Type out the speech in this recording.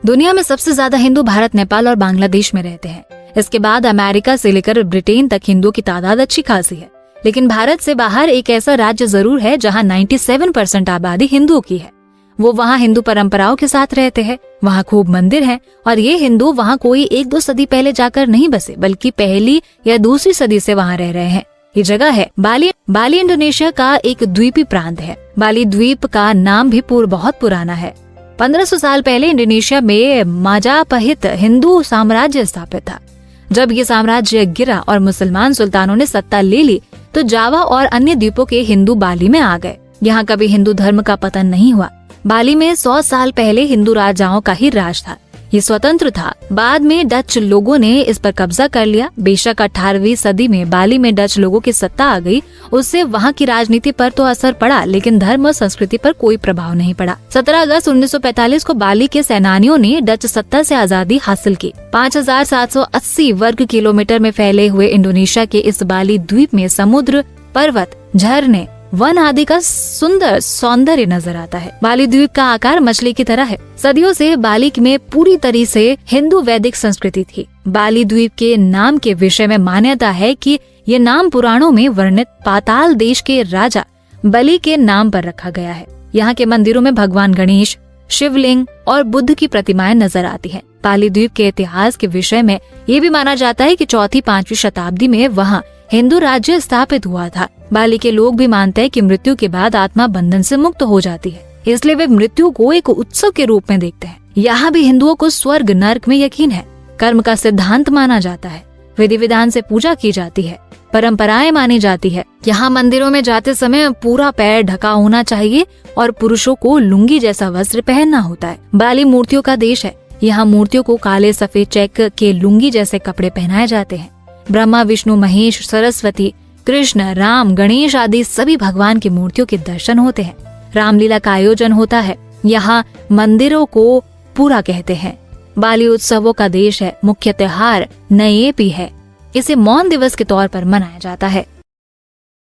दुनिया में सबसे ज्यादा हिंदू भारत, नेपाल और बांग्लादेश में रहते हैं। इसके बाद अमेरिका से लेकर ब्रिटेन तक हिंदुओं की तादाद अच्छी खासी है। लेकिन भारत से बाहर एक ऐसा राज्य जरूर है जहाँ 97% आबादी हिंदुओं की है। वो वहाँ हिंदू परंपराओं के साथ रहते हैं। वहाँ खूब मंदिर हैं और ये हिंदू वहाँ कोई 1-2 सदी पहले जाकर नहीं बसे, बल्कि पहली या दूसरी सदी से वहाँ रह रहे हैं। ये जगह है बाली। बाली इंडोनेशिया का एक द्वीपी प्रांत है। बाली द्वीप का नाम भी बहुत पुराना है। 1500 साल पहले इंडोनेशिया में माजापहित हिंदू साम्राज्य स्थापित था। जब ये साम्राज्य गिरा और मुसलमान सुल्तानों ने सत्ता ले ली तो जावा और अन्य द्वीपों के हिंदू बाली में आ गए। यहाँ कभी हिंदू धर्म का पतन नहीं हुआ। बाली में 100 साल पहले हिंदू राजाओं का ही राज था। ये स्वतंत्र था। बाद में डच लोगों ने इस पर कब्जा कर लिया। बेशक 18वीं सदी में बाली में डच लोगों की सत्ता आ गई, उससे वहाँ की राजनीति पर तो असर पड़ा, लेकिन धर्म और संस्कृति पर कोई प्रभाव नहीं पड़ा। 17 अगस्त 1945 को बाली के सेनानियों ने डच सत्ता से आजादी हासिल की। 5780 वर्ग किलोमीटर में फैले हुए इंडोनेशिया के इस बाली द्वीप में समुद्र, पर्वत, झरने, वन आदि का सुंदर सौंदर्य नजर आता है। बाली द्वीप का आकार मछली की तरह है। सदियों से बाली में पूरी तरह से हिंदू वैदिक संस्कृति थी। बाली द्वीप के नाम के विषय में मान्यता है कि ये नाम पुराणों में वर्णित पाताल देश के राजा बलि के नाम पर रखा गया है। यहाँ के मंदिरों में भगवान गणेश, शिवलिंग और बुद्ध की प्रतिमाएं नजर आती हैं। बाली द्वीप के इतिहास के विषय में ये भी माना जाता है कि 4वीं-5वीं शताब्दी में वहाँ हिंदू राज्य स्थापित हुआ था। बाली के लोग भी मानते हैं कि मृत्यु के बाद आत्मा बंधन से मुक्त हो जाती है, इसलिए वे मृत्यु को एक उत्सव के रूप में देखते हैं। यहाँ भी हिंदुओं को स्वर्ग नर्क में यकीन है। कर्म का सिद्धांत माना जाता है। विधि विधान से पूजा की जाती है। परंपराएं मानी जाती है। यहाँ मंदिरों में जाते समय पूरा पैर ढका होना चाहिए और पुरुषों को लुंगी जैसा वस्त्र पहनना होता है। बाली मूर्तियों का देश है। यहाँ मूर्तियों को काले सफेद चेक के लुंगी जैसे कपड़े पहनाए जाते हैं। ब्रह्मा, विष्णु, महेश, सरस्वती, कृष्ण, राम, गणेश आदि सभी भगवान की मूर्तियों के दर्शन होते हैं। रामलीला का आयोजन होता है। यहाँ मंदिरों को पूरा कहते हैं। बाली उत्सवों का देश है। मुख्य त्योहार नएपी है। इसे मौन दिवस के तौर पर मनाया जाता है।